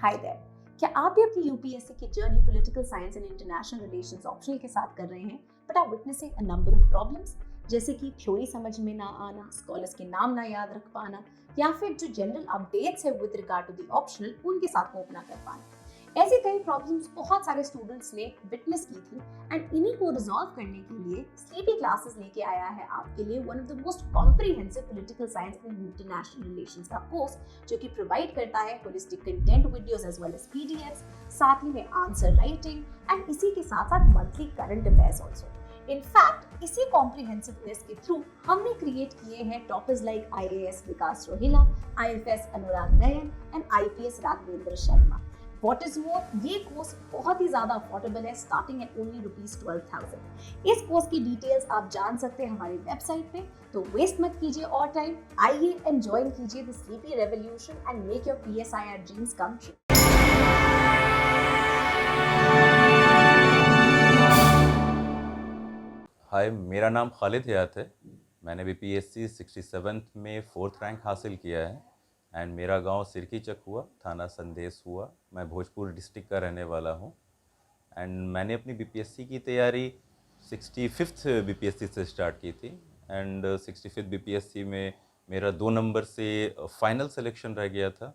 Hi there. क्या आप भी अपनी यूपीएससी की journey political science and international relations optional के साथ कर रहे हैं but are witnessing a number of problems, जैसे कि थ्योरी समझ में ना आना, स्कॉलर्स के नाम ना याद रख पाना, या फिर जो जनरल अपडेट्स है with regard to the optional उनके साथ कोप ना कर पाना। ऐसी कई प्रॉब्लम्स बहुत सारे स्टूडेंट्स ने विटनेस की थी एंड इन्हीं को रिजॉल्व करने के लिए स्लीपी क्लासेस लेके आया है आपके लिए one of the most comprehensive political science and international relations का कोर्स, जो कि प्रोवाइड करता है holistic content videos as well as PDFs, साथ ही में आंसर राइटिंग एंड इसी के साथ साथ monthly current affairs also. In fact इसी कॉम्प्रिहेंसिवनेस के थ्रू हमने क्रिएट किए हैं toppers like IAS Vikas Rohila, IFS Anurag Nayan and IPS Raghavendra Sharma. What is more, ये कोर्स बहुत ही ज्यादा अफोर्डेबल है, स्टार्टिंग एट ओनली ₹12,000। इस कोर्स की डिटेल्स आप जान सकते हैं हमारी वेबसाइट पे, तो वेस्ट मत कीजिए और टाइम, आइए एंड ज्वाइन कीजिए the sleepy revolution and make your PSIR dreams come true. Hi, मेरा नाम खालिद हयात है। मैंने बीपीएससी 67th में 4th रैंक हासिल किया है एंड मेरा गांव सिरकी चक हुआ, थाना संदेश हुआ। मैं भोजपुर डिस्ट्रिक्ट का रहने वाला हूं एंड मैंने अपनी बीपीएससी की तैयारी 65th बीपीएससी से स्टार्ट की थी एंड 65th बीपीएससी में मेरा 2 नंबर से फाइनल सिलेक्शन रह गया था।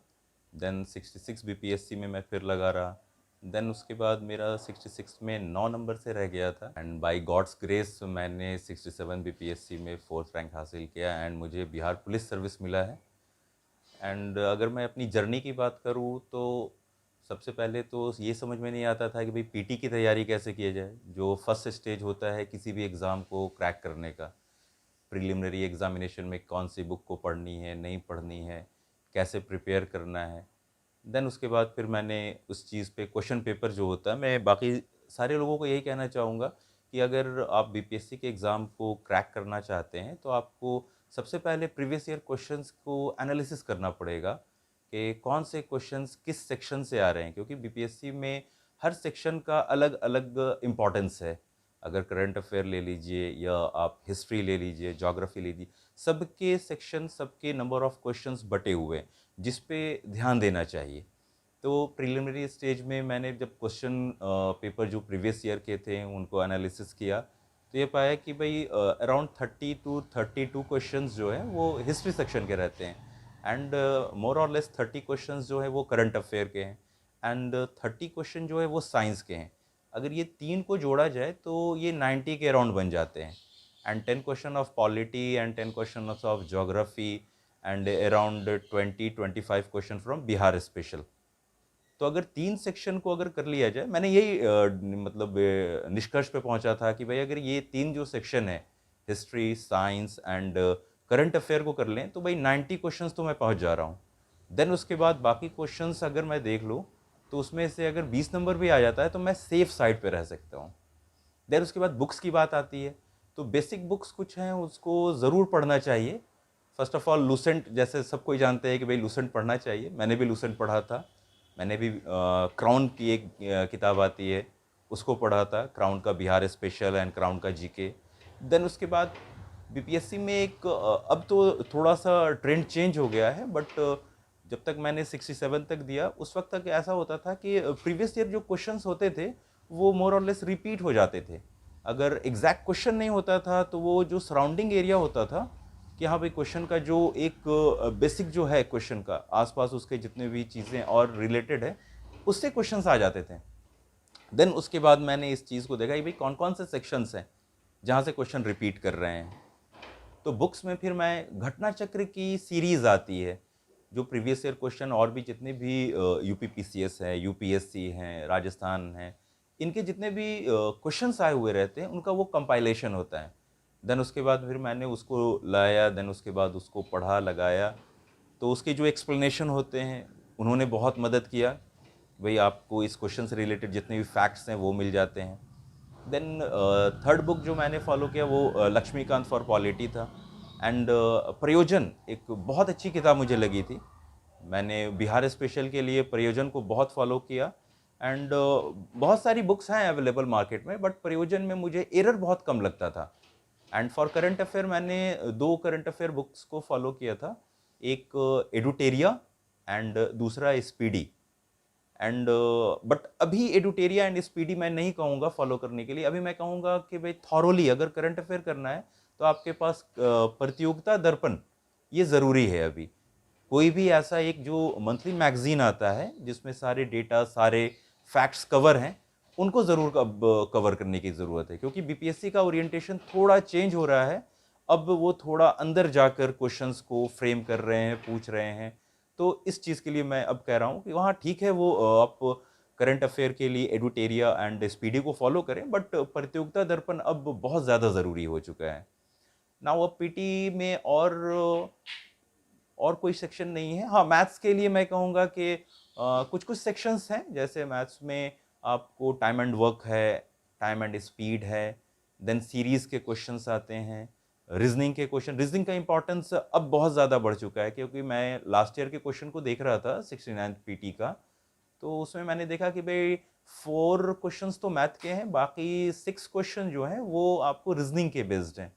देन 66 बीपीएससी में मैं फिर लगा रहा। देन उसके बाद मेरा 66 में 9 नंबर से रह गया था एंड बाय गॉड्स ग्रेस मैंने 67 बीपीएससी में 4th रैंक हासिल किया एंड मुझे बिहार पुलिस सर्विस मिला है। एंड अगर मैं अपनी जर्नी की बात करूँ तो सबसे पहले तो ये समझ में नहीं आता था कि भाई पीटी की तैयारी कैसे किया जाए, जो फर्स्ट स्टेज होता है किसी भी एग्ज़ाम को क्रैक करने का। प्रिलिमिनरी एग्ज़ामिनेशन में कौन सी बुक को पढ़नी है, नहीं पढ़नी है, कैसे प्रिपेयर करना है। देन उसके बाद फिर मैंने उस चीज़ पे क्वेश्चन पेपर जो होता है, मैं बाकी सारे लोगों को यही कहना चाहूँगा कि अगर आप बीपीएससी के एग्ज़ाम को क्रैक करना चाहते हैं तो आपको सबसे पहले प्रीवियस ईयर क्वेश्चंस को एनालिसिस करना पड़ेगा कि कौन से क्वेश्चंस किस सेक्शन से आ रहे हैं, क्योंकि बीपीएससी में हर सेक्शन का अलग अलग इम्पॉर्टेंस है। अगर करंट अफेयर ले लीजिए या आप हिस्ट्री ले लीजिए, ज्योग्राफी ले लीजिए, सबके सेक्शन, सबके नंबर ऑफ क्वेश्चंस बटे हुए हैं जिस पे ध्यान देना चाहिए। तो प्रिलिमिनरी स्टेज में मैंने जब क्वेश्चन पेपर जो प्रीवियस ईयर के थे उनको एनालिसिस किया तो ये पाया कि भाई अराउंड 30 to 32 क्वेश्चंस जो हैं वो हिस्ट्री सेक्शन के रहते हैं एंड मोर और लेस 30 क्वेश्चंस जो है वो करंट अफेयर के हैं एंड 30 क्वेश्चन जो है वो साइंस के हैं। अगर ये तीन को जोड़ा जाए तो ये 90 के अराउंड बन जाते हैं and 10 question of polity and 10 question of geography and around 20-25 question from Bihar special. तो अगर तीन सेक्शन को अगर कर लिया जाए, मैंने यही निष्कर्ष पे पहुंचा था कि भाई अगर ये तीन जो सेक्शन है, history, science and current affair को कर लें तो भाई 90 क्वेश्चंस तो मैं पहुंच जा रहा हूँ। देन उसके बाद बाकी क्वेश्चंस अगर मैं देख लूँ तो उसमें से अगर 20 नंबर भी आ जाता है तो मैं सेफ साइड पे रह सकता हूँ। देन उसके बाद बुक्स की बात आती है तो बेसिक बुक्स कुछ हैं उसको ज़रूर पढ़ना चाहिए। फर्स्ट ऑफ ऑल लूसेंट, जैसे सब कोई जानते हैं कि भाई लूसेंट पढ़ना चाहिए, मैंने भी लूसेंट पढ़ा था। मैंने भी क्राउन की एक किताब आती है उसको पढ़ा था, क्राउन का बिहार स्पेशल एंड क्राउन का जीके। देन उसके बाद बीपीएससी में एक अब तो थोड़ा सा ट्रेंड चेंज हो गया है बट जब तक मैंने 67 तक दिया उस वक्त तक ऐसा होता था कि प्रीवियस ईयर जो क्वेश्चंस होते थे वो मोर और लेस रिपीट हो जाते थे। अगर एग्जैक्ट क्वेश्चन नहीं होता था तो वो जो सराउंडिंग एरिया होता था कि हाँ भाई क्वेश्चन का जो एक बेसिक जो है क्वेश्चन का आसपास उसके जितने भी चीज़ें और रिलेटेड है उससे क्वेश्चंस आ जाते थे। देन उसके बाद मैंने इस चीज़ को देखा कि भाई कौन कौन से सेक्शंस हैं जहाँ से क्वेश्चन रिपीट कर रहे हैं। तो बुक्स में फिर मैं घटना चक्र की सीरीज़ आती है, जो प्रीवियस ईयर क्वेश्चन और भी जितने भी यूपीपीसीएस है, यूपीएससी हैं, राजस्थान हैं, इनके जितने भी क्वेश्चंस आए हुए रहते हैं उनका वो कंपाइलेशन होता है। देन उसके बाद फिर मैंने उसको लाया, देन उसके बाद उसको पढ़ा, लगाया। तो उसके जो एक्सप्लेनेशन होते हैं उन्होंने बहुत मदद किया, भाई आपको इस क्वेश्चन से रिलेटेड जितने भी फैक्ट्स हैं वो मिल जाते हैं। देन थर्ड बुक जो मैंने फॉलो किया वो लक्ष्मीकांत फॉर पॉलिटी था एंड प्रयोजन एक बहुत अच्छी किताब मुझे लगी थी। मैंने बिहार स्पेशल के लिए प्रयोजन को बहुत फॉलो किया एंड बहुत सारी बुक्स हैं अवेलेबल मार्केट में बट प्रयोजन में मुझे एरर बहुत कम लगता था। एंड फॉर करंट अफेयर मैंने दो करंट अफेयर बुक्स को फॉलो किया था, एक एडुटेरिया एंड दूसरा स्पीडी। एंड बट अभी एडुटेरिया एंड स्पीडी मैं नहीं कहूँगा फॉलो करने के लिए। अभी मैं कहूँगा कि भाई थॉरोली अगर करंट अफेयर करना है तो आपके पास प्रतियोगिता दर्पण ये ज़रूरी है। अभी कोई भी ऐसा एक जो मंथली मैगजीन आता है जिसमें सारे डेटा सारे फैक्ट्स कवर हैं, उनको ज़रूर अब कवर करने की ज़रूरत है, क्योंकि बीपीएससी का ओरिएंटेशन थोड़ा चेंज हो रहा है। अब वो थोड़ा अंदर जाकर क्वेश्चंस को फ्रेम कर रहे हैं, पूछ रहे हैं। तो इस चीज़ के लिए मैं अब कह रहा हूँ कि वहाँ ठीक है वो आप करंट अफेयर के लिए एडुटेरिया एंड स्पीडी को फॉलो करें, बट प्रतियोगिता दर्पण अब बहुत ज़्यादा ज़रूरी हो चुका है। नाउ अब पीटी में और कोई सेक्शन नहीं है। हाँ, मैथ्स के लिए मैं कहूँगा कि कुछ कुछ सेक्शंस हैं, जैसे मैथ्स में आपको टाइम एंड वर्क है, टाइम एंड स्पीड है, देन सीरीज़ के क्वेश्चंस आते हैं, रीजनिंग के क्वेश्चन। रीजनिंग का इंपॉर्टेंस अब बहुत ज़्यादा बढ़ चुका है, क्योंकि मैं लास्ट ईयर के क्वेश्चन को देख रहा था 69th पीटी का, तो उसमें मैंने देखा कि भाई 4 क्वेश्चंस तो मैथ के हैं, बाकी 6 क्वेश्चन जो हैं वो आपको रीजनिंग के बेस्ड हैं।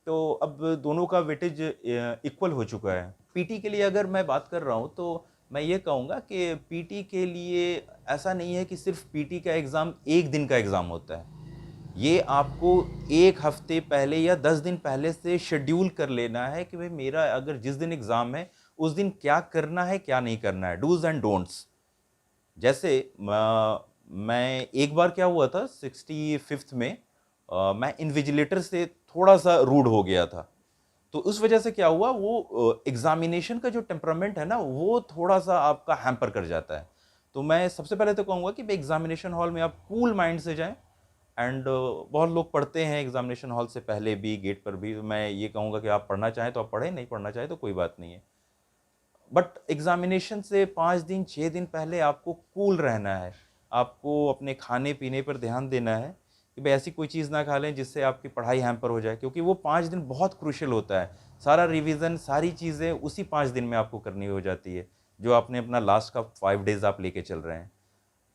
तो अब दोनों का वेटेज इक्वल हो चुका है। पीटी के लिए अगर मैं बात कर रहा हूँ तो मैं ये कहूँगा कि पीटी के लिए ऐसा नहीं है कि सिर्फ पीटी का एग्ज़ाम एक दिन का एग्ज़ाम होता है। ये आपको एक हफ्ते पहले या 10 दिन पहले से शेड्यूल कर लेना है कि भाई मेरा अगर जिस दिन एग्ज़ाम है उस दिन क्या करना है, क्या नहीं करना है, डूज एंड डोंट्स। जैसे मैं एक बार क्या हुआ था 65th में, मैं इन्विजिलेटर से थोड़ा सा रूड हो गया था। तो उस वजह से क्या हुआ, वो एग्जामिनेशन का जो टेम्परामेंट है ना वो थोड़ा सा आपका हैम्पर कर जाता है। तो मैं सबसे पहले तो कहूँगा कि एग्जामिनेशन हॉल में आप कूल माइंड से जाएं। एंड बहुत लोग पढ़ते हैं एग्जामिनेशन हॉल से पहले भी, गेट पर भी। मैं ये कहूँगा कि आप पढ़ना चाहें तो आप पढ़ें, नहीं पढ़ना चाहें तो कोई बात नहीं है। बट एग्जामिनेशन से 5 दिन 6 दिन पहले आपको कूल रहना है। आपको अपने खाने पीने पर ध्यान देना है कि भाई ऐसी कोई चीज़ ना खा लें जिससे आपकी पढ़ाई हैम्पर हो जाए, क्योंकि वो 5 दिन बहुत क्रूशियल होता है। सारा रिवीजन, सारी चीज़ें उसी 5 दिन में आपको करनी हो जाती है, जो आपने अपना लास्ट का 5 डेज आप लेके चल रहे हैं।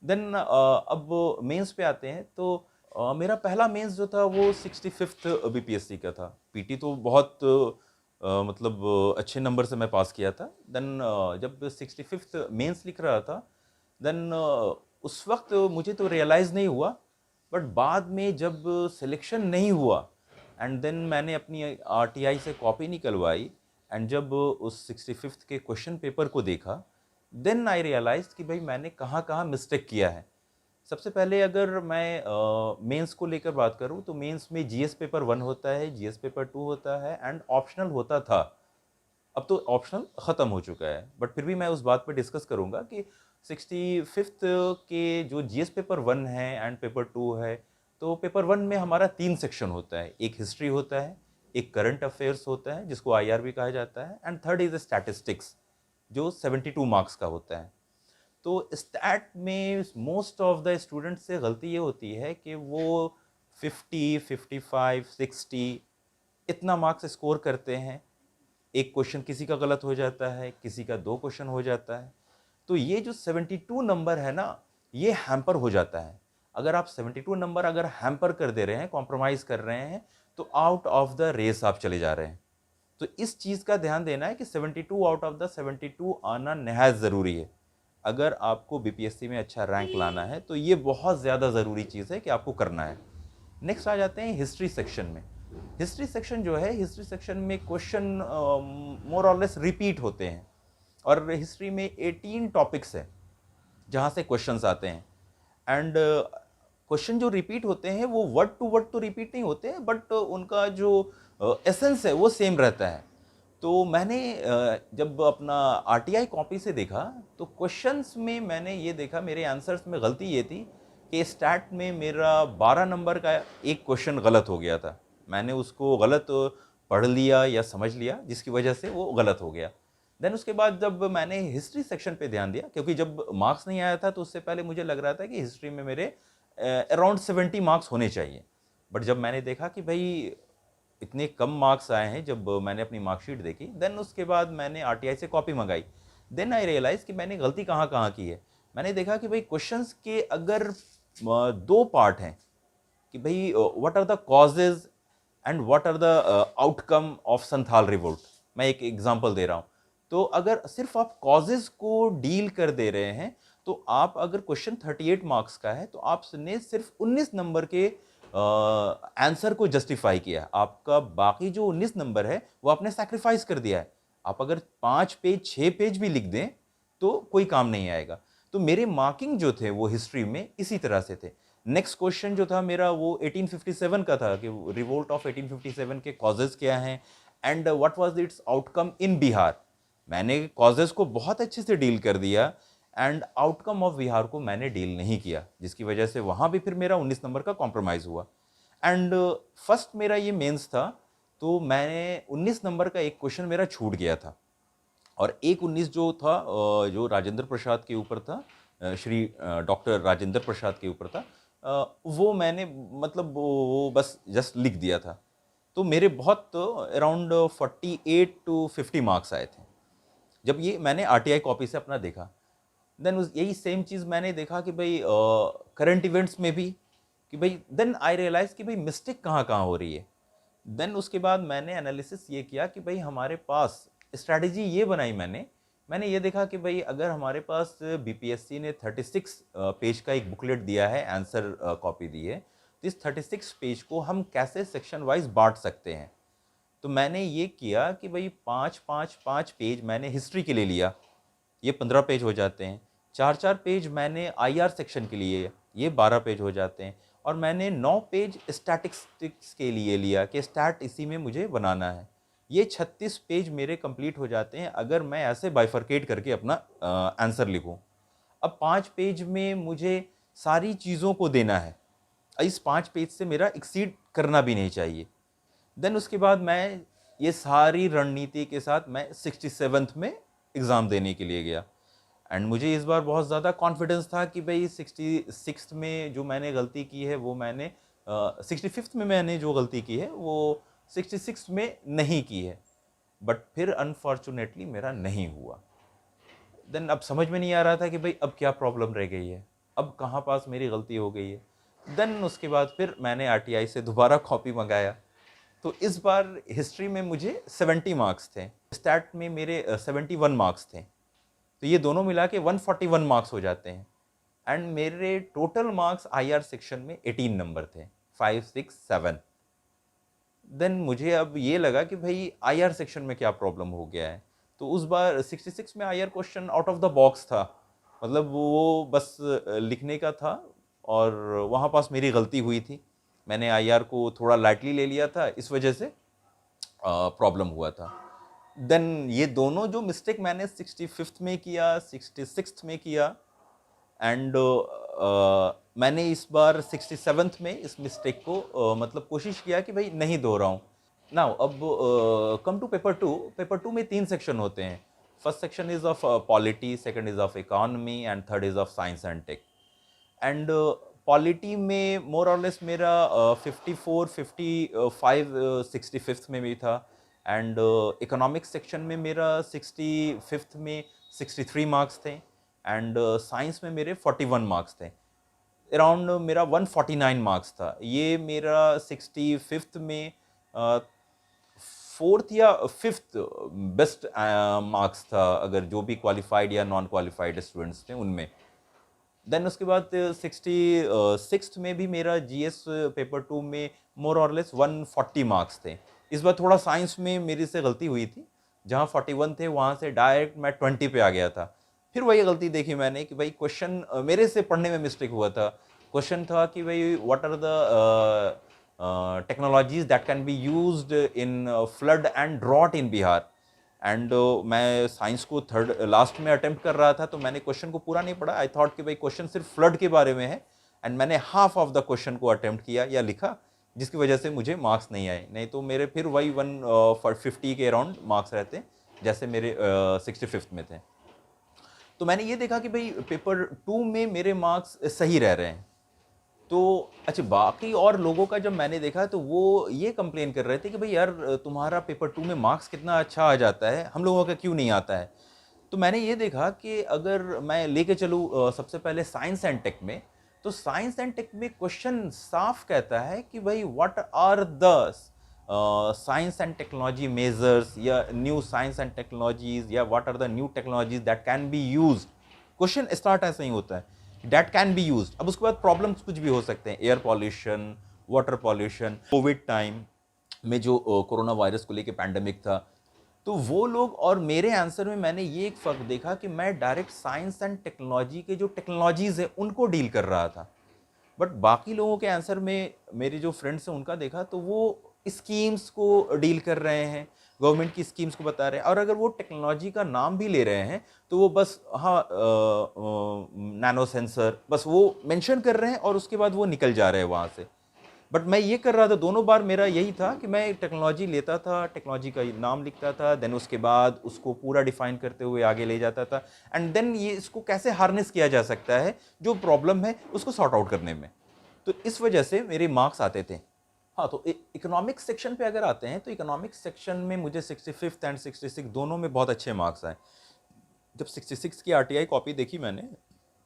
देन अब मेंस पे आते हैं। तो मेरा पहला मेंस जो था वो 65th बीपीएससी का था। पीटी तो बहुत मतलब अच्छे नंबर से मैं पास किया था। देन जब 65th मेंस लिख रहा था, देन उस वक्त मुझे तो रियलाइज़ नहीं हुआ, बट बाद में जब सिलेक्शन नहीं हुआ एंड देन मैंने अपनी आरटीआई से कॉपी निकलवाई, एंड जब उस 65th के क्वेश्चन पेपर को देखा, देन आई रियलाइज कि भाई मैंने कहाँ कहाँ मिस्टेक किया है। सबसे पहले अगर मैं मेंस को लेकर बात करूँ तो मेंस में जीएस पेपर 1 होता है, जीएस पेपर 2 होता है एंड ऑप्शनल होता था। अब तो ऑप्शनल ख़त्म हो चुका है, बट फिर भी मैं उस बात पर डिस्कस करूँगा कि 65th के जो जीएस पेपर 1 है एंड पेपर 2 है, तो पेपर 1 में हमारा 3 सेक्शन होता है। एक हिस्ट्री होता है, एक करंट अफेयर्स होता है जिसको आईआर भी कहा जाता है, एंड थर्ड इज स्टैटिस्टिक्स जो 72 मार्क्स का होता है। तो स्टैट में मोस्ट ऑफ द स्टूडेंट्स से गलती ये होती है कि वो 50, 55, 60 इतना मार्क्स स्कोर करते हैं। एक क्वेश्चन किसी का गलत हो जाता है, किसी का 2 क्वेश्चन हो जाता है। तो ये जो 72 नंबर है ना, ये हैम्पर हो जाता है। अगर आप 72 नंबर अगर हैम्पर कर दे रहे हैं, कॉम्प्रोमाइज़ कर रहे हैं, तो आउट ऑफ द रेस आप चले जा रहे हैं। तो इस चीज़ का ध्यान देना है कि 72 आउट ऑफ द 72 आना नहायत ज़रूरी है। अगर आपको बीपीएससी में अच्छा रैंक लाना है तो ये बहुत ज़्यादा ज़रूरी चीज़ है कि आपको करना है। नेक्स्ट आ जाते हैं हिस्ट्री सेक्शन में। हिस्ट्री सेक्शन जो है, हिस्ट्री सेक्शन में क्वेश्चन मोर और लेस रिपीट होते हैं, और हिस्ट्री में 18 टॉपिक्स हैं जहाँ से क्वेश्चंस आते हैं। एंड क्वेश्चन जो रिपीट होते हैं वो वर्ड टू वर्ड तो रिपीट नहीं होते हैं, बट उनका जो एसेंस है वो सेम रहता है। तो मैंने जब अपना आरटीआई कॉपी से देखा तो क्वेश्चंस में मैंने ये देखा, मेरे आंसर्स में गलती ये थी कि स्टैट में मेरा 12 नंबर का एक क्वेश्चन गलत हो गया था। मैंने उसको गलत पढ़ लिया या समझ लिया, जिसकी वजह से वो गलत हो गया। देन उसके बाद जब मैंने हिस्ट्री सेक्शन पे ध्यान दिया, क्योंकि जब मार्क्स नहीं आया था तो उससे पहले मुझे लग रहा था कि हिस्ट्री में मेरे अराउंड 70 मार्क्स होने चाहिए। बट जब मैंने देखा कि भाई इतने कम मार्क्स आए हैं, जब मैंने अपनी मार्कशीट देखी, देन उसके बाद मैंने आरटीआई से कॉपी मंगाई। देन आई रियलाइज़ कि मैंने गलती कहाँ कहाँ की है। मैंने देखा कि भाई क्वेश्चंस के अगर 2 पार्ट हैं कि भाई what are the causes and what are the outcome of Santhal revolt. मैं एक एग्जांपल दे रहा हूँ। तो अगर सिर्फ आप कॉजेज को डील कर दे रहे हैं तो आप अगर क्वेश्चन 38 मार्क्स का है तो आपने सिर्फ 19 नंबर के आंसर को जस्टिफाई किया, आपका बाकी जो 19 नंबर है वो आपने सैक्रिफाइस कर दिया है। आप अगर 5 पेज 6 पेज भी लिख दें तो कोई काम नहीं आएगा। तो मेरे मार्किंग जो थे वो हिस्ट्री में इसी तरह से थे। नेक्स्ट क्वेश्चन जो था मेरा वो 1857 का था कि रिवोल्ट ऑफ 1857 के कॉजेज क्या हैं and what was it's outcome in Bihar. मैंने कॉजेज को बहुत अच्छे से डील कर दिया एंड आउटकम ऑफ बिहार को मैंने डील नहीं किया, जिसकी वजह से वहाँ भी फिर मेरा 19 नंबर का कॉम्प्रोमाइज़ हुआ। एंड फर्स्ट मेरा ये मेंस था, तो मैंने 19 नंबर का एक क्वेश्चन मेरा छूट गया था और एक 19 जो था जो राजेंद्र प्रसाद के ऊपर था, श्री डॉक्टर राजेंद्र प्रसाद के ऊपर था, वो मैंने मतलब वो बस जस्ट लिख दिया था। तो मेरे बहुत अराउंड 48 टू 50 मार्क्स आए थे। जब ये मैंने आरटीआई कॉपी से अपना देखा, देन उस यही सेम चीज़ मैंने देखा कि भाई करंट इवेंट्स में भी कि भाई देन आई रियलाइज कि भाई मिस्टेक कहाँ कहाँ हो रही है। देन उसके बाद मैंने एनालिसिस ये किया कि भाई हमारे पास स्ट्रैटेजी ये बनाई, मैंने ये देखा कि भाई अगर हमारे पास बीपीएससी ने 36 पेज का एक बुकलेट दिया है, आंसर कॉपी दी है, तो इस 36 पेज को हम कैसे सेक्शन वाइज बांट सकते हैं। तो मैंने ये किया कि भाई 5 पेज मैंने हिस्ट्री के लिए लिया, ये 15 पेज हो जाते हैं। 4 पेज मैंने आईआर सेक्शन के लिए, ये 12 पेज हो जाते हैं। और मैंने 9 पेज स्टैटिस्टिक्स के लिए लिया कि स्टैट इसी में मुझे बनाना है। ये 36 पेज मेरे कंप्लीट हो जाते हैं अगर मैं ऐसे बाइफरकेट करके अपना आंसर लिखूं। अब 5 पेज में मुझे सारी चीज़ों को देना है, इस 5 पेज से मेरा एक्सीड करना भी नहीं चाहिए। देन उसके बाद मैं ये सारी रणनीति के साथ मैं 67th में एग्ज़ाम देने के लिए गया एंड मुझे इस बार बहुत ज़्यादा कॉन्फिडेंस था कि भाई 66th में जो मैंने गलती की है वो मैंने 65th में मैंने जो गलती की है वो 66 में नहीं की है। बट फिर अनफॉर्चुनेटली मेरा नहीं हुआ। देन अब समझ में नहीं आ रहा था कि भाई अब क्या प्रॉब्लम रह गई है, अब कहाँ पास मेरी गलती हो गई है। देन उसके बाद फिर मैंने आरटीआई से दोबारा कॉपी मंगाया। तो इस बार हिस्ट्री में मुझे 70 मार्क्स थे, स्टैट में मेरे 71 मार्क्स थे, तो ये दोनों मिला के 141 मार्क्स हो जाते हैं। एंड मेरे टोटल मार्क्स आईआर सेक्शन में 18 नंबर थे, 5, 6, 7। देन मुझे अब ये लगा कि भाई आईआर सेक्शन में क्या प्रॉब्लम हो गया है। तो उस बार 66 में IR question out of the box था, मतलब वो बस लिखने का था और वहाँ पास मेरी गलती हुई थी। मैंने आईआर को थोड़ा लाइटली ले लिया था, इस वजह से प्रॉब्लम हुआ था। देन ये दोनों जो मिस्टेक मैंने 65th में किया, 66th में किया एंड मैंने इस बार 67th में इस मिस्टेक को मतलब कोशिश किया कि भाई नहीं दोहराऊं। नाउ अब कम टू पेपर टू में 3 सेक्शन होते हैं। First section is of polity, second is of economy and third is of science and tech. And polity में मोर और लेस मेरा 54, 55, 65th में भी था एंड इकोनॉमिक्स सेक्शन में मेरा 65th में 63 मार्क्स थे एंड साइंस में मेरे 41 मार्क्स थे। अराउंड मेरा 149 मार्क्स था। ये मेरा 65th में 4th या 5th बेस्ट मार्क्स था, अगर जो भी क्वालिफाइड या नॉन क्वालिफाइड स्टूडेंट्स थे उनमें। देन उसके बाद 66th में भी मेरा जीएस पेपर 2 में मोर और लेस 140 मार्क्स थे। इस बार थोड़ा साइंस में मेरी से गलती हुई थी, जहाँ 41 थे वहाँ से डायरेक्ट मैं 20 पे आ गया था। फिर वही गलती देखी मैंने कि भाई क्वेश्चन मेरे से पढ़ने में मिस्टेक हुआ था। क्वेश्चन था कि भाई what are the technologies that can be used in flood and drought in Bihar. And मैं साइंस को थर्ड लास्ट में अटेम्प्ट कर रहा था, तो मैंने क्वेश्चन को पूरा नहीं पढ़ा। आई थॉट कि भाई क्वेश्चन सिर्फ फ्लड के बारे में है एंड मैंने हाफ ऑफ द क्वेश्चन को अटेम्प्ट किया या लिखा, जिसकी वजह से मुझे मार्क्स नहीं आए। नहीं तो मेरे फिर वही 150 के अराउंड मार्क्स रहते जैसे मेरे 65th में थे। तो मैंने ये देखा कि भाई पेपर 2 में मेरे मार्क्स सही रह रहे हैं। तो अच्छा, बाकी और लोगों का जब मैंने देखा तो वो ये कंप्लेन कर रहे थे कि भाई यार तुम्हारा पेपर 2 में मार्क्स कितना अच्छा आ जाता है, हम लोगों का क्यों नहीं आता है। तो मैंने ये देखा कि अगर मैं लेके चलूँ सबसे पहले साइंस एंड टेक में, तो साइंस एंड टेक में क्वेश्चन साफ कहता है कि भाई what are the science and technology measures या न्यू साइंस एंड टेक्नोलॉजीज या what are the new technologies that can be used question start ऐसा ही होता है, डैट कैन बी यूज। अब उसके बाद प्रॉब्लम्स कुछ भी हो सकते हैं, air pollution, water pollution, Covid time में जो कोरोना वायरस को लेके पैंडेमिक था, तो वो लोग और मेरे आंसर में मैंने ये एक फ़र्क देखा कि मैं डायरेक्ट साइंस एंड टेक्नोलॉजी के जो टेक्नोलॉजीज़ है उनको डील कर रहा था। बट बाकी लोगों के आंसर में मेरे जो फ्रेंड्स हैं उनका देखा तो वो स्कीम्स को डील कर रहे हैं, गवर्नमेंट की स्कीम्स को बता रहे हैं, और अगर वो टेक्नोलॉजी का नाम भी ले रहे हैं तो वो बस हाँ नैनो सेंसर बस वो मेंशन कर रहे हैं और उसके बाद वो निकल जा रहे हैं वहाँ से। बट मैं ये कर रहा था, दोनों बार मेरा यही था कि मैं टेक्नोलॉजी लेता था, टेक्नोलॉजी का नाम लिखता था, देन उसके बाद उसको पूरा डिफाइन करते हुए आगे ले जाता था, एंड देन ये इसको कैसे हार्नेस किया जा सकता है जो प्रॉब्लम है उसको सॉर्ट आउट करने में। तो इस वजह से मेरे मार्क्स आते थे। हाँ, तो इकोनॉमिक्स सेक्शन पे अगर आते हैं तो इकोनॉमिक्स सेक्शन में मुझे 65th एंड 66 दोनों में बहुत अच्छे मार्क्स आए। जब 66 की आरटीआई कॉपी देखी मैंने,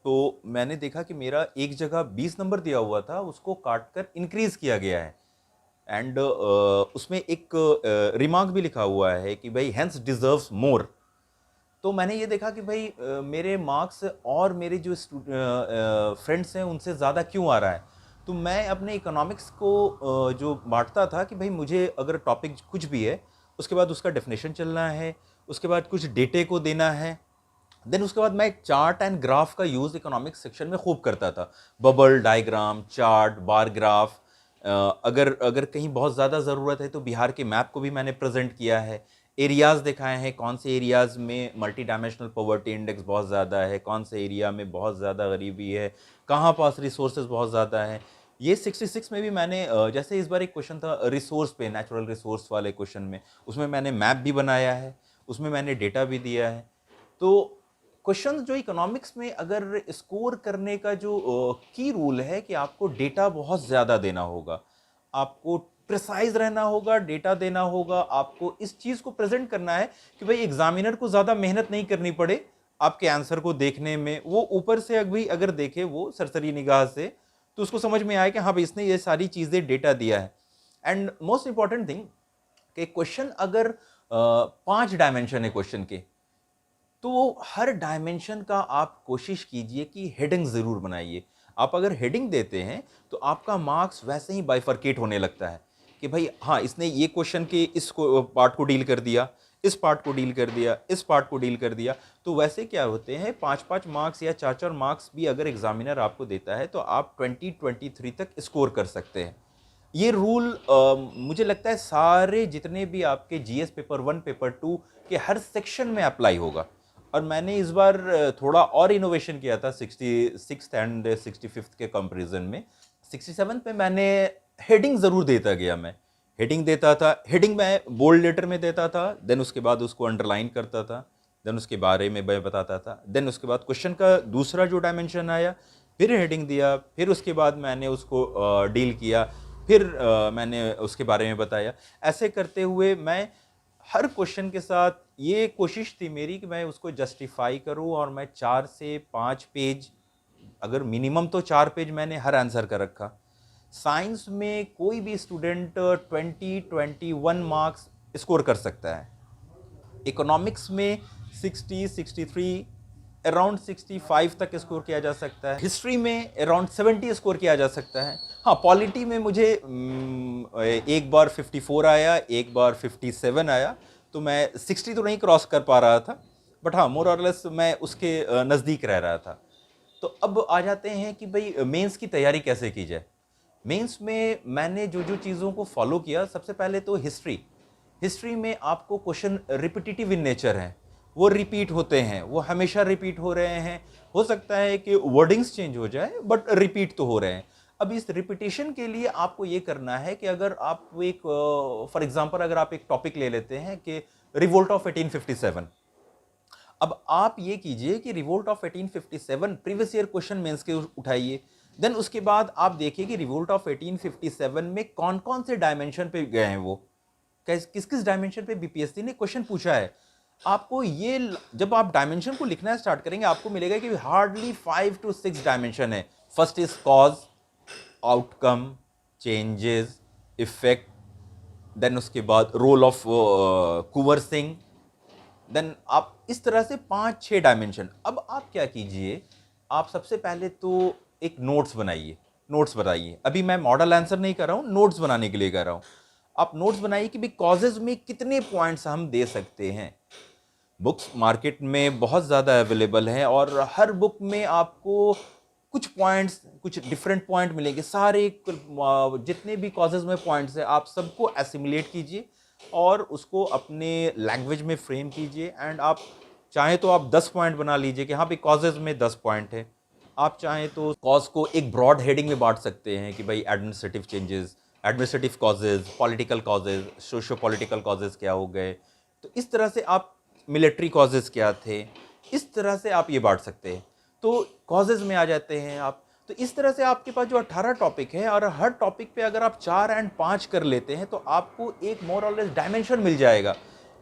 तो मैंने देखा कि मेरा एक जगह 20 नंबर दिया हुआ था, उसको काट कर इंक्रीज किया गया है, एंड उसमें एक रिमार्क भी लिखा हुआ है कि भाई हेंस डिजर्व्स मोर। तो मैंने ये देखा कि भाई मेरे मार्क्स और मेरे जो फ्रेंड्स हैं उनसे ज़्यादा क्यों आ रहा है। तो मैं अपने इकोनॉमिक्स को जो बांटता था कि भाई मुझे अगर टॉपिक कुछ भी है उसके बाद उसका डेफिनेशन चलना है, उसके बाद कुछ डेटे को देना है, देन उसके बाद मैं चार्ट एंड ग्राफ का यूज़ इकोनॉमिक्स सेक्शन में खूब करता था। Bubble diagram, chart, bar graph, अगर अगर कहीं बहुत ज़्यादा ज़रूरत है तो बिहार के मैप को भी मैंने प्रेजेंट किया है, एरियाज़ दिखाए हैं कौन से एरियाज़ में मल्टी डायमेंशनल पॉवर्टी इंडेक्स बहुत ज़्यादा है, कौन से एरिया में बहुत ज़्यादा गरीबी है, कहाँ पास रिसोर्सेज बहुत ज़्यादा है। ये 66 में भी मैंने जैसे इस बार एक क्वेश्चन था रिसोर्स पे, नेचुरल रिसोर्स वाले क्वेश्चन में, उसमें मैंने मैप भी बनाया है, उसमें मैंने डेटा भी दिया है। तो क्वेश्चन जो इकोनॉमिक्स में अगर स्कोर करने का जो की रूल है कि आपको डेटा बहुत ज़्यादा देना होगा, आपको प्रिसाइज रहना होगा, डेटा देना होगा, आपको इस चीज़ को प्रेजेंट करना है कि भाई एग्जामिनर को ज़्यादा मेहनत नहीं करनी पड़े आपके आंसर को देखने में। वो ऊपर से अभी अगर देखे वो सरसरी निगाह से तो उसको समझ में आए कि हाँ भाई इसने ये सारी चीज़ें डेटा दिया है। एंड मोस्ट इंपॉर्टेंट थिंग कि क्वेश्चन अगर 5 डायमेंशन है क्वेश्चन के, तो हर डायमेंशन का आप कोशिश कीजिए कि हेडिंग ज़रूर बनाइए। आप अगर हेडिंग देते हैं तो आपका मार्क्स वैसे ही बाइफरकेट होने लगता है कि भाई हाँ इसने ये क्वेश्चन के इस पार्ट को डील कर दिया, इस पार्ट को डील कर दिया, इस पार्ट को डील कर दिया। तो वैसे क्या होते हैं 5-5 मार्क्स या 4-4 मार्क्स भी अगर एग्जामिनर आपको देता है तो आप 20-23 तक स्कोर कर सकते हैं। ये रूल मुझे लगता है सारे जितने भी आपके जीएस पेपर 1 पेपर 2 के हर सेक्शन में अप्लाई होगा। और मैंने इस बार थोड़ा और इनोवेशन किया था 66 एंड 65 के कंपैरिजन में। 67 में मैंने हेडिंग ज़रूर देता गया, मैं हेडिंग देता था, हेडिंग मैं बोल्ड लेटर में देता था, देन उसके बाद उसको अंडरलाइन करता था, देन उसके बारे में मैं बताता था, देन उसके बाद क्वेश्चन का दूसरा जो डायमेंशन आया फिर हेडिंग दिया, फिर उसके बाद मैंने उसको डील किया, फिर मैंने उसके बारे में बताया। ऐसे करते हुए मैं हर क्वेश्चन के साथ ये कोशिश थी मेरी कि मैं उसको जस्टिफाई करूं, और मैं 4 से 5 पेज, अगर मिनिमम तो 4 पेज मैंने हर आंसर का रखा। साइंस में कोई भी स्टूडेंट 20-21 मार्क्स स्कोर कर सकता है, इकोनॉमिक्स में 60, 63, अराउंड 65 तक स्कोर किया जा सकता है, हिस्ट्री में अराउंड 70 स्कोर किया जा सकता है। हाँ, पॉलिटी में मुझे एक बार 54 आया, एक बार 57 आया, तो मैं 60 तो नहीं क्रॉस कर पा रहा था, बट हाँ मोर और लेस मैं उसके नज़दीक रह रहा था। तो अब आ जाते हैं कि भाई मेंस की तैयारी कैसे की जाए। मेंस में मैंने जो जो चीज़ों को फॉलो किया, सबसे पहले तो हिस्ट्री में आपको क्वेश्चन रिपीटिटिव इन नेचर हैं, वो रिपीट होते हैं, वो हमेशा रिपीट हो रहे हैं। हो सकता है कि वर्डिंग्स चेंज हो जाए बट रिपीट तो हो रहे हैं। अब इस रिपीटिशन के लिए आपको ये करना है कि अगर आप एक फॉर एग्जांपल अगर आप एक टॉपिक ले लेते हैं कि रिवोल्ट ऑफ 1857, अब आप ये कीजिए कि revolt of 1857 previous year question mains के उठाइए, देन उसके बाद आप देखिए कि रिवोल्ट ऑफ 1857 में कौन कौन से डायमेंशन पे गए हैं, वो किस किस डायमेंशन पे बीपीएससी ने क्वेश्चन पूछा है। आपको ये जब आप डायमेंशन को लिखना स्टार्ट करेंगे आपको मिलेगा कि हार्डली 5 to 6 डायमेंशन है। First is cause, outcome, changes, effect, then उसके बाद role of Kunwar Singh, then आप इस तरह से 5-6 डायमेंशन। अब आप क्या कीजिए, आप सबसे पहले तो एक नोट्स बनाइए, नोट्स बनाइए। अभी मैं मॉडल आंसर नहीं कर रहा हूँ, नोट्स बनाने के लिए कह रहा हूँ। आप नोट्स बनाइए कि भाई कॉजेज में कितने पॉइंट्स हम दे सकते हैं। बुक्स मार्केट में बहुत ज़्यादा अवेलेबल हैं और हर बुक में आपको कुछ पॉइंट्स, कुछ डिफरेंट पॉइंट मिलेंगे। सारे जितने भी कॉजेज में पॉइंट्स हैं, आप सबको एसिमुलेट कीजिए और उसको अपने लैंग्वेज में फ्रेम कीजिए। एंड आप चाहें तो आप 10 पॉइंट बना लीजिए कि हाँ भाई कॉजेज में 10 पॉइंट है। आप चाहें तो कॉज को एक ब्रॉड हेडिंग में बांट सकते हैं कि भाई administrative changes, administrative causes, political causes, socio political causes क्या हो गए। तो इस तरह से आप, मिलिट्री कॉजेज क्या थे, इस तरह से आप ये बांट सकते हैं। तो कॉजेज में आ जाते हैं आप। तो इस तरह से आपके पास जो 18 टॉपिक है और हर टॉपिक पे अगर आप 4 एंड 5 कर लेते हैं तो आपको एक मोर और लेस डायमेंशन मिल जाएगा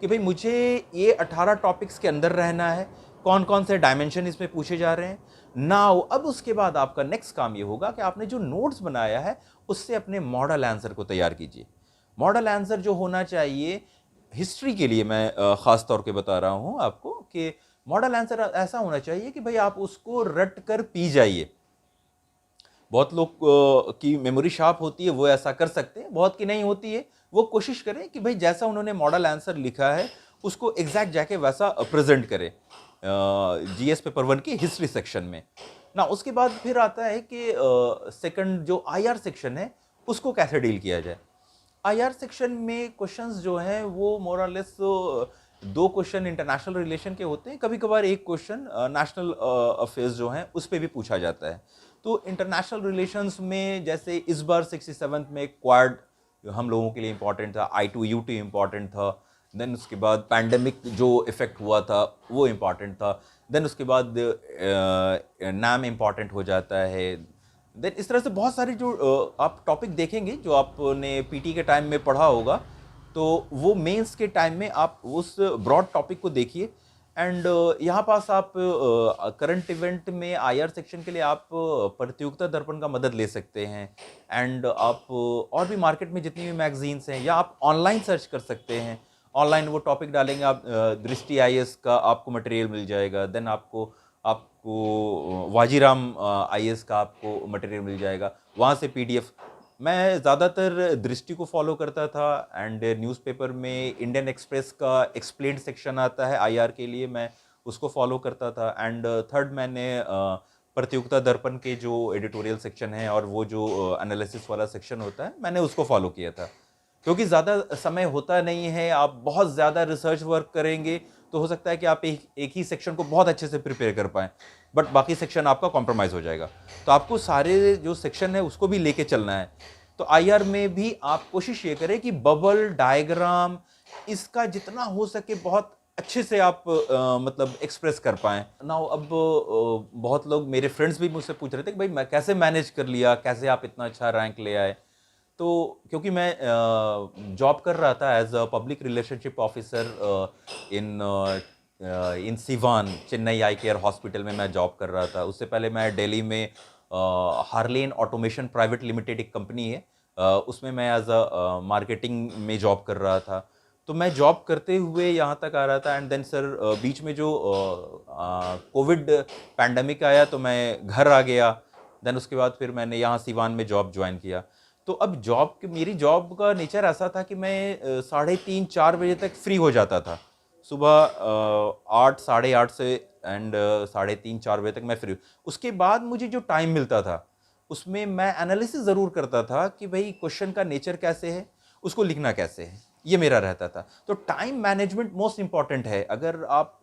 कि भाई मुझे ये 18 टॉपिक्स के अंदर रहना है, कौन कौन से डायमेंशन इसमें पूछे जा रहे हैं। नाउ अब उसके बाद आपका नेक्स्ट काम ये होगा कि आपने जो नोट्स बनाया है उससे अपने मॉडल आंसर को तैयार कीजिए। मॉडल आंसर जो होना चाहिए, हिस्ट्री के लिए मैं ख़ास तौर पे बता रहा हूँ आपको कि मॉडल आंसर ऐसा होना चाहिए कि भाई आप उसको रट कर पी जाइए। बहुत लोग की मेमोरी शार्प होती है, वो ऐसा कर सकते हैं, बहुत की नहीं होती है। वो कोशिश करें कि भाई जैसा उन्होंने मॉडल आंसर लिखा है उसको एग्जैक्ट जाके वैसा प्रेजेंट करें जीएस पेपर 1 की हिस्ट्री सेक्शन में ना। उसके बाद फिर आता है कि सेकंड जो आईआर सेक्शन है उसको कैसे डील किया जाए। आईआर सेक्शन में क्वेश्चंस जो हैं वो मोर और लेस 2 क्वेश्चन इंटरनेशनल रिलेशन के होते हैं, कभी कभार एक क्वेश्चन नेशनल अफेयर्स जो हैं उस पर भी पूछा जाता है। तो इंटरनेशनल रिलेशंस में जैसे इस बार 67th में क्वाड हम लोगों के लिए इंपॉर्टेंट था, I2U2 इंपॉर्टेंट था। देन उसके बाद पैंडेमिक जो इफेक्ट हुआ था वो इंपॉर्टेंट था। देन उसके बाद नाम इंपॉर्टेंट हो जाता है। देन इस तरह से बहुत सारे जो आप टॉपिक देखेंगे जो आपने पीटी के टाइम में पढ़ा होगा, तो वो मेंस के टाइम में आप उस ब्रॉड टॉपिक को देखिए। एंड यहाँ पास आप करंट इवेंट में आईआर सेक्शन के लिए आप प्रतियोगिता दर्पण का मदद ले सकते हैं। एंड आप और भी मार्केट में जितनी भी मैगजीन्स हैं या आप ऑनलाइन सर्च कर सकते हैं। ऑनलाइन वो टॉपिक डालेंगे आप, दृष्टि आईएएस का आपको मटेरियल मिल जाएगा। देन आपको आपको वाजीराम आईएएस का आपको मटेरियल मिल जाएगा, वहाँ से पीडीएफ। मैं ज़्यादातर दृष्टि को फॉलो करता था एंड न्यूज़पेपर में इंडियन एक्सप्रेस का एक्सप्लेन्ड सेक्शन आता है आईआर के लिए, मैं उसको फॉलो करता था। एंड थर्ड मैंने प्रतियोगिता दर्पण के जो एडिटोरियल सेक्शन है और वो जो एनालिसिस वाला सेक्शन होता है मैंने उसको फॉलो किया था। क्योंकि ज़्यादा समय होता नहीं है, आप बहुत ज़्यादा रिसर्च वर्क करेंगे तो हो सकता है कि आप एक ही सेक्शन को बहुत अच्छे से प्रिपेयर कर पाएँ, बट बाकी सेक्शन आपका कॉम्प्रोमाइज़ हो जाएगा। तो आपको सारे जो सेक्शन है उसको भी लेके चलना है। तो आईआर में भी आप कोशिश ये करें कि बबल डायग्राम इसका जितना हो सके बहुत अच्छे से आप मतलब एक्सप्रेस कर पाएँ ना। अब बहुत लोग, मेरे फ्रेंड्स भी मुझसे पूछ रहे थे कि भाई मैं कैसे मैनेज कर लिया, कैसे आप इतना अच्छा रैंक ले आए। तो क्योंकि मैं जॉब कर रहा था as a public relationship officer in Siwan, Chennai I care hospital में मैं जॉब कर रहा था। उससे पहले मैं दिल्ली में हार्लेन ऑटोमेशन प्राइवेट लिमिटेड एक कंपनी है, उसमें मैं एज अ मार्केटिंग में जॉब कर रहा था। तो मैं जॉब करते हुए यहाँ तक आ रहा था। एंड देन सर बीच में जो कोविड पैंडमिक आया तो मैं घर आ गया। देन उसके बाद फिर मैंने यहाँ सिवान में जॉब ज्वाइन किया। तो अब मेरी जॉब का नेचर ऐसा था कि मैं 3:30-4 बजे तक फ्री हो जाता था। सुबह 8, 8:30 से एंड 3:30-4 बजे तक मैं फ्री। उसके बाद मुझे जो टाइम मिलता था उसमें मैं एनालिसिस ज़रूर करता था कि भाई क्वेश्चन का नेचर कैसे है, उसको लिखना कैसे है, ये मेरा रहता था। तो टाइम मैनेजमेंट मोस्ट इम्पॉर्टेंट है। अगर आप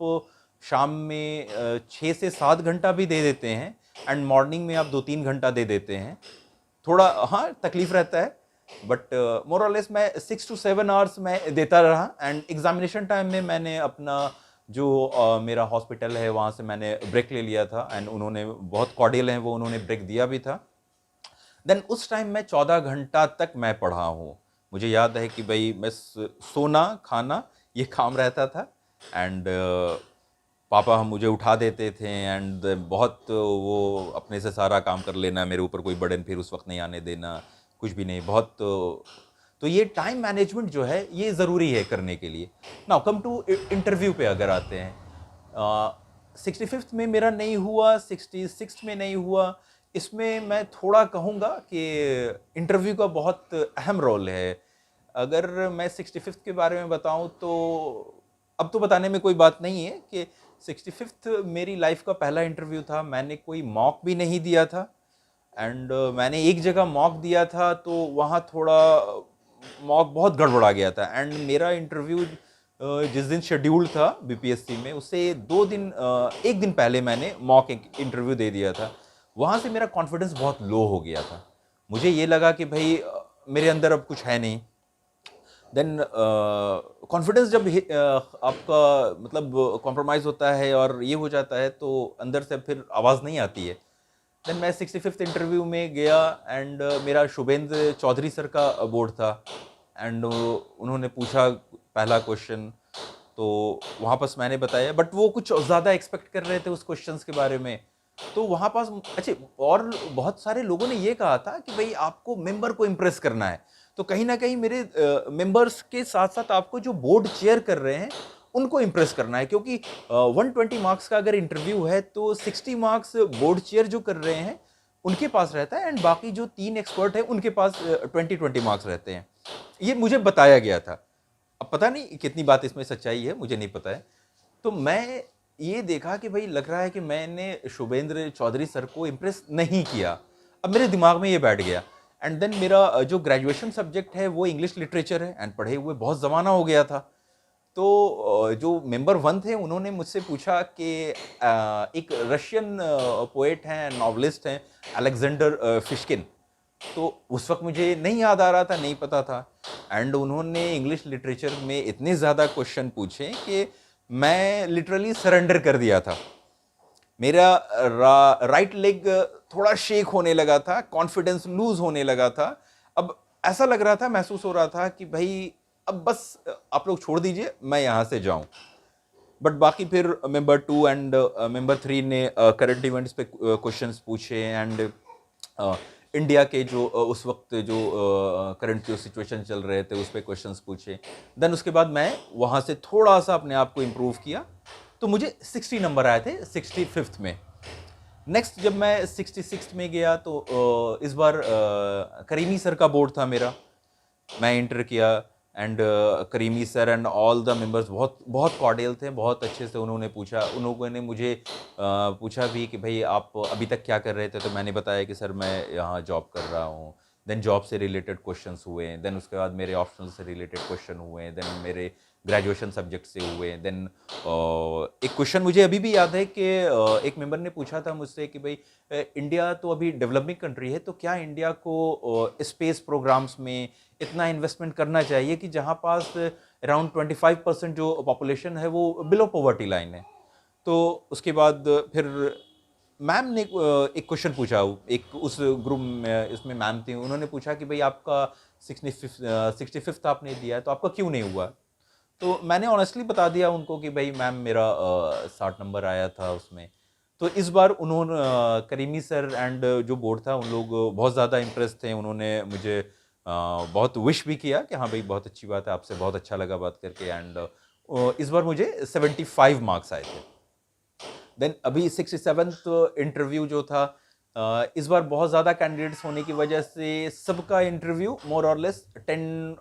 शाम में 6 से 7 घंटा भी दे देते हैं एंड मॉर्निंग में आप 2-3 घंटा दे देते हैं, थोड़ा हाँ तकलीफ रहता है, बट मोर और लेस मैं 6 to 7 आवर्स मैं देता रहा। एंड एग्जामिनेशन टाइम में मैंने अपना जो मेरा हॉस्पिटल है वहाँ से मैंने ब्रेक ले लिया था एंड उन्होंने बहुत कॉर्डियल हैं, वो उन्होंने ब्रेक दिया भी था। देन उस टाइम मैं 14 घंटा तक मैं पढ़ा हूँ। मुझे याद है कि भाई मैं सोना खाना ये काम रहता था। एंड पापा हम मुझे उठा देते थे एंड बहुत वो अपने से सारा काम कर लेना, मेरे ऊपर कोई बर्डन फिर उस वक्त नहीं आने देना, कुछ भी नहीं। बहुत तो ये टाइम मैनेजमेंट जो है ये ज़रूरी है करने के लिए। नाउ कम टू इंटरव्यू पे अगर आते हैं, 65th में मेरा नहीं हुआ, 66th में नहीं हुआ। इसमें मैं थोड़ा कहूँगा कि इंटरव्यू का बहुत अहम रोल है। अगर मैं 65th के बारे में बताऊँ तो अब तो बताने में कोई बात नहीं है कि 65th मेरी लाइफ का पहला इंटरव्यू था। मैंने कोई मॉक भी नहीं दिया था एंड मैंने एक जगह मॉक दिया था तो वहाँ थोड़ा मॉक बहुत गड़बड़ा गया था एंड मेरा इंटरव्यू जिस दिन शेड्यूल था बीपीएससी में उससे 1 दिन पहले मैंने मॉक इंटरव्यू दे दिया था। वहाँ से मेरा कॉन्फिडेंस बहुत लो हो गया था। मुझे ये लगा कि भाई मेरे अंदर अब कुछ है नहीं। देन कॉन्फिडेंस जब आपका मतलब कॉम्प्रोमाइज़ होता है और ये हो जाता है तो अंदर से फिर आवाज़ नहीं आती है। देन मैं 65th इंटरव्यू में गया एंड मेरा शुभेंद्र चौधरी सर का बोर्ड था एंड उन्होंने पूछा पहला क्वेश्चन, तो वहाँ पास मैंने बताया बट वो कुछ ज़्यादा एक्सपेक्ट कर रहे थे उस क्वेश्चंस के बारे में। तो वहाँ पास अच्छा, और बहुत सारे लोगों ने ये कहा था कि भाई आपको मेंबर को इम्प्रेस करना है, तो कहीं ना कहीं मेरे मेंबर्स के साथ साथ आपको जो बोर्ड चेयर कर रहे हैं उनको इम्प्रेस करना है, क्योंकि 120 मार्क्स का अगर इंटरव्यू है तो 60 मार्क्स बोर्ड चेयर जो कर रहे हैं उनके पास रहता है एंड बाकी जो 3 एक्सपर्ट हैं उनके पास 20 मार्क्स रहते हैं। ये मुझे बताया गया था। अब पता नहीं कितनी बात इसमें सच्चाई है, मुझे नहीं पता है। तो मैं ये देखा कि भाई लग रहा है कि मैंने शुभेंद्र चौधरी सर को इम्प्रेस नहीं किया। अब मेरे दिमाग में ये बैठ गया एंड देन मेरा जो ग्रेजुएशन सब्जेक्ट है वो इंग्लिश लिटरेचर है एंड पढ़े हुए बहुत ज़माना हो गया था। तो जो मेंबर 1 थे उन्होंने मुझसे पूछा कि एक रशियन पोएट हैं, नॉवलिस्ट हैं, अलेक्जेंडर फिशकिन। तो उस वक्त मुझे नहीं याद आ रहा था, नहीं पता था एंड उन्होंने इंग्लिश लिटरेचर में इतने ज़्यादा क्वेश्चन पूछे कि मैं लिटरली सरेंडर कर दिया था। मेरा राइट लेग थोड़ा शेक होने लगा था, कॉन्फिडेंस लूज होने लगा था। अब ऐसा लग रहा था, महसूस हो रहा था कि भाई अब बस आप लोग छोड़ दीजिए, मैं यहाँ से जाऊँ। बट बाकी फिर मेंबर 2 एंड मेंबर 3 ने करंट इवेंट्स पे क्वेश्चंस पूछे एंड इंडिया के जो उस वक्त जो करंट जो सिचुएशन चल रहे थे उस पर क्वेश्चंस पूछे। देन उसके बाद मैं वहाँ से थोड़ा सा अपने आप को इम्प्रूव किया तो मुझे 60 नंबर आए थे 65th में। नेक्स्ट जब मैं 66th में गया तो इस बार करीमी सर का बोर्ड था मेरा। मैं इंटर किया and creamy sir and all the members बहुत बहुत कॉर्डियल थे, बहुत अच्छे से उन्होंने पूछा। उन लोगों ने मुझे पूछा भी कि भाई आप अभी तक क्या कर रहे थे, तो मैंने बताया कि सर मैं यहाँ जॉब कर रहा हूँ। देन जॉब से रिलेटेड क्वेश्चंस हुए, देन उसके बाद मेरे ऑप्शनल से रिलेटेड क्वेश्चन हुए, देन मेरे ग्रेजुएशन सब्जेक्ट से हुए। देन एक क्वेश्चन मुझे अभी भी याद है कि एक मेंबर ने पूछा था मुझसे कि भाई इंडिया तो अभी डेवलपिंग कंट्री है, तो क्या इंडिया को स्पेस प्रोग्राम्स में इतना इन्वेस्टमेंट करना चाहिए कि जहाँ पास अराउंड 25% जो पॉपुलेशन है वो बिलो पॉवर्टी लाइन है। तो उसके बाद फिर मैम ने एक क्वेश्चन पूछा, एक उस ग्रुप में इसमें मैम थी, उन्होंने पूछा कि भाई आपका 65th आपने दिया है तो आपका क्यों नहीं हुआ। तो मैंने ऑनेस्टली बता दिया उनको कि भाई मैम मेरा 60 नंबर आया था उसमें। तो इस बार उन्होंने करीमी सर एंड जो बोर्ड था उन लोग बहुत ज़्यादा इम्प्रेस थे। उन्होंने मुझे बहुत विश भी किया कि हाँ भाई बहुत अच्छी बात है, आपसे बहुत अच्छा लगा बात करके। एंड इस बार मुझे 75 मार्क्स आए थे। देन अभी 67th इंटरव्यू जो था, इस बार बहुत ज़्यादा कैंडिडेट्स होने की वजह से सबका इंटरव्यू मोर और लेस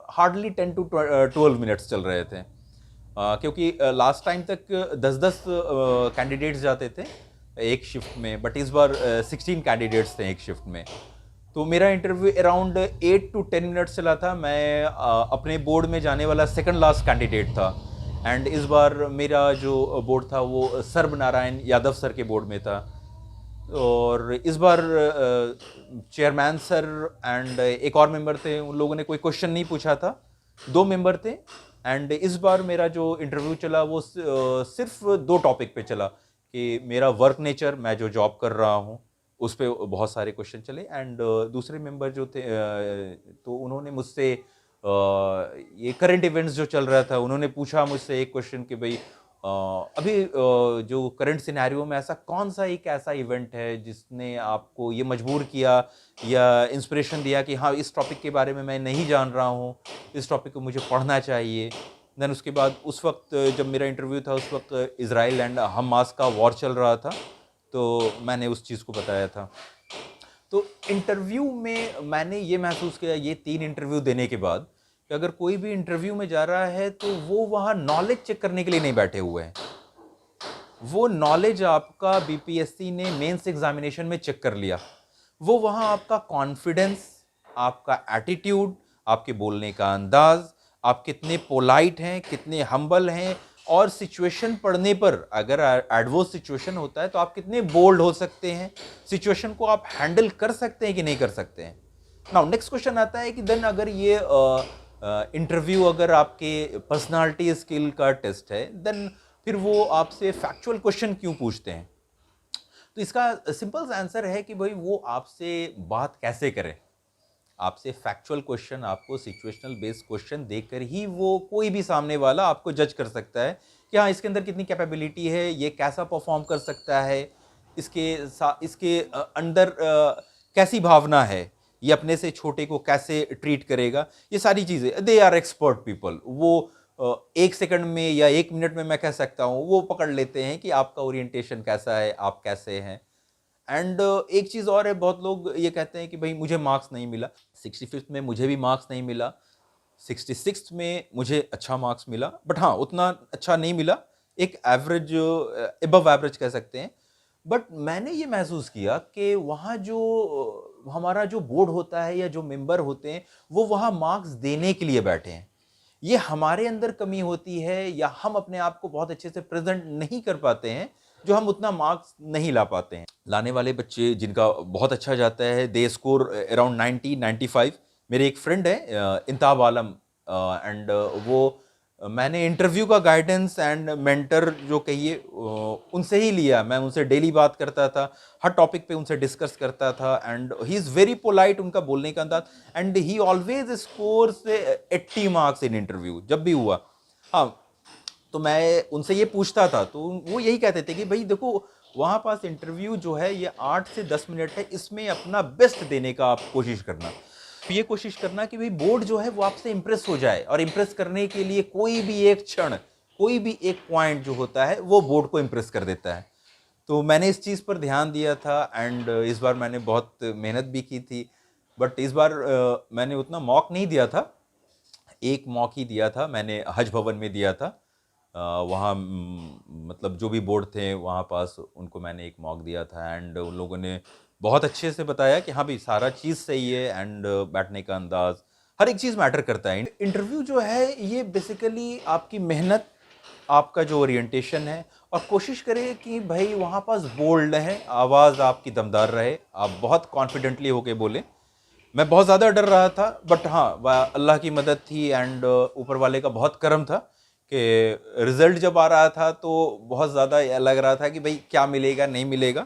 हार्डली 10 to 12 मिनट्स चल रहे थे। क्योंकि लास्ट टाइम तक 10-10 कैंडिडेट्स जाते थे एक शिफ्ट में, बट इस बार 16 कैंडिडेट्स थे एक शिफ्ट में। तो मेरा इंटरव्यू अराउंड 8 to 10 मिनट्स चला था। मैं अपने बोर्ड में जाने वाला सेकंड लास्ट कैंडिडेट था एंड इस बार मेरा जो बोर्ड था वो सर्व नारायण यादव सर के बोर्ड में था। और इस बार चेयरमैन सर एंड एक और मेंबर थे, उन लोगों ने कोई क्वेश्चन नहीं पूछा था, 2 मेंबर थे। एंड इस बार मेरा जो इंटरव्यू चला वो सिर्फ 2 टॉपिक पे चला कि मेरा वर्क नेचर, मैं जो जॉब कर रहा हूँ उस पे बहुत सारे क्वेश्चन चले। एंड दूसरे मेंबर जो थे तो उन्होंने मुझसे ये करंट इवेंट्स जो चल रहा था उन्होंने पूछा मुझसे एक क्वेश्चन कि भाई अभी जो करंट सिनेरियो में ऐसा कौन सा एक ऐसा इवेंट है जिसने आपको ये मजबूर किया या इंस्पिरेशन दिया कि हाँ, इस टॉपिक के बारे में मैं नहीं जान रहा हूँ, इस टॉपिक को मुझे पढ़ना चाहिए। देन उसके बाद उस वक्त जब मेरा इंटरव्यू था, उस वक्त इज़राइल एंड हमास का वॉर चल रहा था, तो मैंने उस चीज़ को बताया था। तो इंटरव्यू में मैंने ये महसूस किया, ये 3 इंटरव्यू देने के बाद, कि अगर कोई भी इंटरव्यू में जा रहा है तो वो वहाँ नॉलेज चेक करने के लिए नहीं बैठे हुए हैं। वो नॉलेज आपका बीपीएससी ने मेंस एग्जामिनेशन में चेक कर लिया। वो वहाँ आपका कॉन्फिडेंस, आपका एटीट्यूड, आपके बोलने का अंदाज, आप कितने पोलाइट हैं, कितने हम्बल हैं, और सिचुएशन पढ़ने पर अगर एडवर्स सिचुएशन होता है तो आप कितने बोल्ड हो सकते हैं, सिचुएशन को आप हैंडल कर सकते हैं कि नहीं कर सकते हैं। नाउ नेक्स्ट क्वेश्चन आता है कि देन अगर ये इंटरव्यू अगर आपके पर्सनालिटी स्किल का टेस्ट है, देन फिर वो आपसे फैक्चुअल क्वेश्चन क्यों पूछते हैं? तो इसका सिंपल आंसर है कि भाई वो आपसे बात कैसे करें। आपसे फैक्चुअल क्वेश्चन, आपको सिचुएशनल बेस्ड क्वेश्चन देकर ही वो कोई भी सामने वाला आपको जज कर सकता है कि हाँ, इसके अंदर कितनी कैपेबिलिटी है, ये कैसा परफॉर्म कर सकता है, इसके अंदर कैसी भावना है, ये अपने से छोटे को कैसे ट्रीट करेगा। ये सारी चीज़ें, दे आर एक्सपर्ट पीपल। वो 1 सेकंड में या 1 मिनट में मैं कह सकता हूँ, वो पकड़ लेते हैं कि आपका ओरिएंटेशन कैसा है, आप कैसे हैं। एंड एक चीज़ और है, बहुत लोग ये कहते हैं कि भाई मुझे मार्क्स नहीं मिला, 65th में मुझे भी मार्क्स नहीं मिला, 66th में मुझे अच्छा मार्क्स मिला, बट हाँ, उतना अच्छा नहीं मिला, एक एवरेज, एबव एवरेज कह सकते हैं। बट मैंने ये महसूस किया कि वहाँ जो हमारा जो बोर्ड होता है या जो मेंबर होते हैं, वो वहाँ मार्क्स देने के लिए बैठे हैं। ये हमारे अंदर कमी होती है या हम अपने आप को बहुत अच्छे से प्रेजेंट नहीं कर पाते हैं, जो हम उतना मार्क्स नहीं ला पाते हैं। लाने वाले बच्चे जिनका बहुत अच्छा जाता है, दे स्कोर अराउंड 90, 95। मेरे एक फ्रेंड है इंताब आलम, एंड वो मैंने इंटरव्यू का गाइडेंस एंड मेंटर जो कहिए उनसे ही लिया। मैं उनसे डेली बात करता था, हर टॉपिक पे उनसे डिस्कस करता था, and he is very polite, उनका बोलने का अंदाज, and he always scores 80 marks in interview जब भी हुआ। हाँ, तो मैं उनसे ये पूछता था तो वो यही कहते थे कि भाई देखो, वहाँ पास इंटरव्यू जो है ये 8 से 10 मिनट है, इसमें अपना बेस्ट देने का आप कोशिश करना। तो ये कोशिश करना कि भाई बोर्ड जो है वो आपसे इम्प्रेस हो जाए, और इम्प्रेस करने के लिए कोई भी एक क्षण, कोई भी एक पॉइंट जो होता है वो बोर्ड को इम्प्रेस कर देता है। तो मैंने इस चीज़ पर ध्यान दिया था, एंड इस बार मैंने बहुत मेहनत भी की थी। बट इस बार मैंने उतना मॉक नहीं दिया था, एक मॉक ही दिया था मैंने, हज भवन में दिया था। वहाँ मतलब जो भी बोर्ड थे वहाँ पास, उनको मैंने एक मॉक दिया था, एंड उन लोगों ने बहुत अच्छे से बताया कि हाँ भाई, सारा चीज़ सही है, एंड बैठने का अंदाज, हर एक चीज़ मैटर करता है। इंटरव्यू जो है ये बेसिकली आपकी मेहनत, आपका जो ओरिएंटेशन है, और कोशिश करें कि भाई वहाँ पास बोल्ड है, आवाज़ आपकी दमदार रहे, आप बहुत कॉन्फिडेंटली होके बोलें। मैं बहुत ज़्यादा डर रहा था, बट हाँ, अल्लाह की मदद थी, एंड ऊपर वाले का बहुत करम था कि रिज़ल्ट जब आ रहा था तो बहुत ज़्यादा लग रहा था कि भाई क्या मिलेगा नहीं मिलेगा।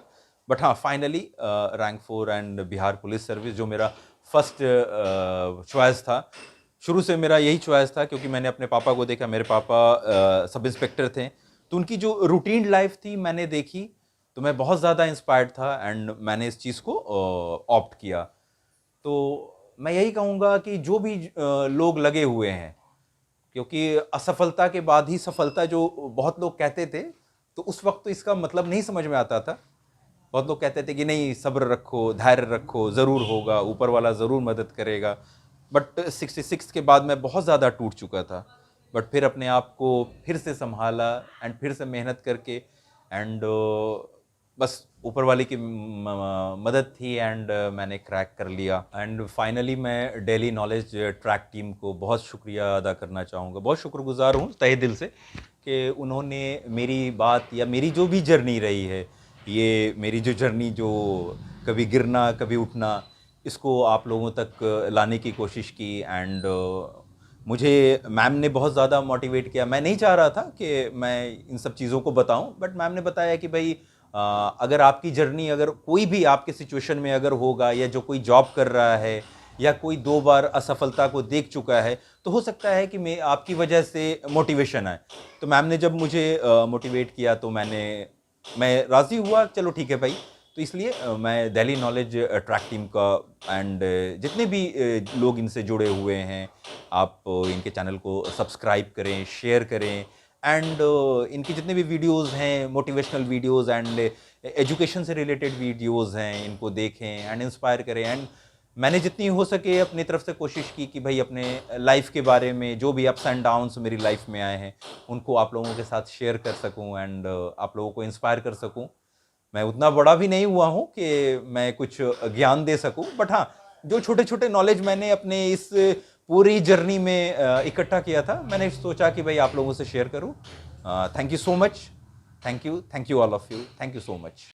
बट हाँ, finally rank 4 and Bihar police service, जो मेरा फर्स्ट चॉइस था। शुरू से मेरा यही चॉइस था, क्योंकि मैंने अपने पापा को देखा, मेरे पापा सब इंस्पेक्टर थे, तो उनकी जो रूटीन लाइफ थी मैंने देखी, तो मैं बहुत ज़्यादा इंस्पायर्ड था, एंड मैंने इस चीज़ को ऑप्ट किया। तो मैं यही कहूँगा कि जो भी लोग लगे हुए हैं, क्योंकि असफलता के बाद ही सफलता जो बहुत लोग कहते थे, तो उस वक्त तो इसका मतलब नहीं समझ में आता था। बहुत लोग कहते थे कि नहीं, सब्र रखो, धैर्य रखो, ज़रूर होगा, ऊपर वाला ज़रूर मदद करेगा। बट 66 के बाद मैं बहुत ज़्यादा टूट चुका था, बट फिर अपने आप को फिर से संभाला, एंड फिर से मेहनत करके, एंड बस ऊपर वाले की मदद थी, एंड मैंने क्रैक कर लिया। एंड फाइनली मैं दिल्ली नॉलेज ट्रैक टीम को बहुत शुक्रिया अदा करना चाहूँगा, बहुत शुक्रगुजार हूँ तहे दिल से कि उन्होंने मेरी बात, या मेरी जो भी जर्नी रही है, ये मेरी जो जर्नी, जो कभी गिरना कभी उठना, इसको आप लोगों तक लाने की कोशिश की। एंड मुझे मैम ने बहुत ज़्यादा मोटिवेट किया। मैं नहीं चाह रहा था कि मैं इन सब चीज़ों को बताऊं, बट मैम ने बताया कि भाई अगर आपकी जर्नी, अगर कोई भी आपके सिचुएशन में अगर होगा, या जो कोई जॉब कर रहा है, या कोई 2 बार असफलता को देख चुका है, तो हो सकता है कि मैं आपकी वजह से मोटिवेशन आए। तो मैम ने जब मुझे मोटिवेट किया तो मैं राज़ी हुआ, चलो ठीक है भाई। तो इसलिए मैं दिल्ली नॉलेज ट्रैक टीम का एंड जितने भी लोग इनसे जुड़े हुए हैं, आप इनके चैनल को सब्सक्राइब करें, शेयर करें एंड इनकी जितने भी वीडियोस हैं, मोटिवेशनल वीडियोस एंड एजुकेशन से रिलेटेड वीडियोस हैं, इनको देखें एंड इंस्पायर करें। एंड मैंने जितनी हो सके अपनी तरफ से कोशिश की कि भाई अपने लाइफ के बारे में जो भी अप्स एंड डाउन्स मेरी लाइफ में आए हैं, उनको आप लोगों के साथ शेयर कर सकूं एंड आप लोगों को इंस्पायर कर सकूं। मैं उतना बड़ा भी नहीं हुआ हूँ कि मैं कुछ ज्ञान दे सकूँ, बट हाँ, जो छोटे छोटे नॉलेज मैंने अपने इस पूरी जर्नी में इकट्ठा किया था, मैंने सोचा कि भाई आप लोगों से शेयर करूँ। Thank you so much. Thank you all of you, thank you so much.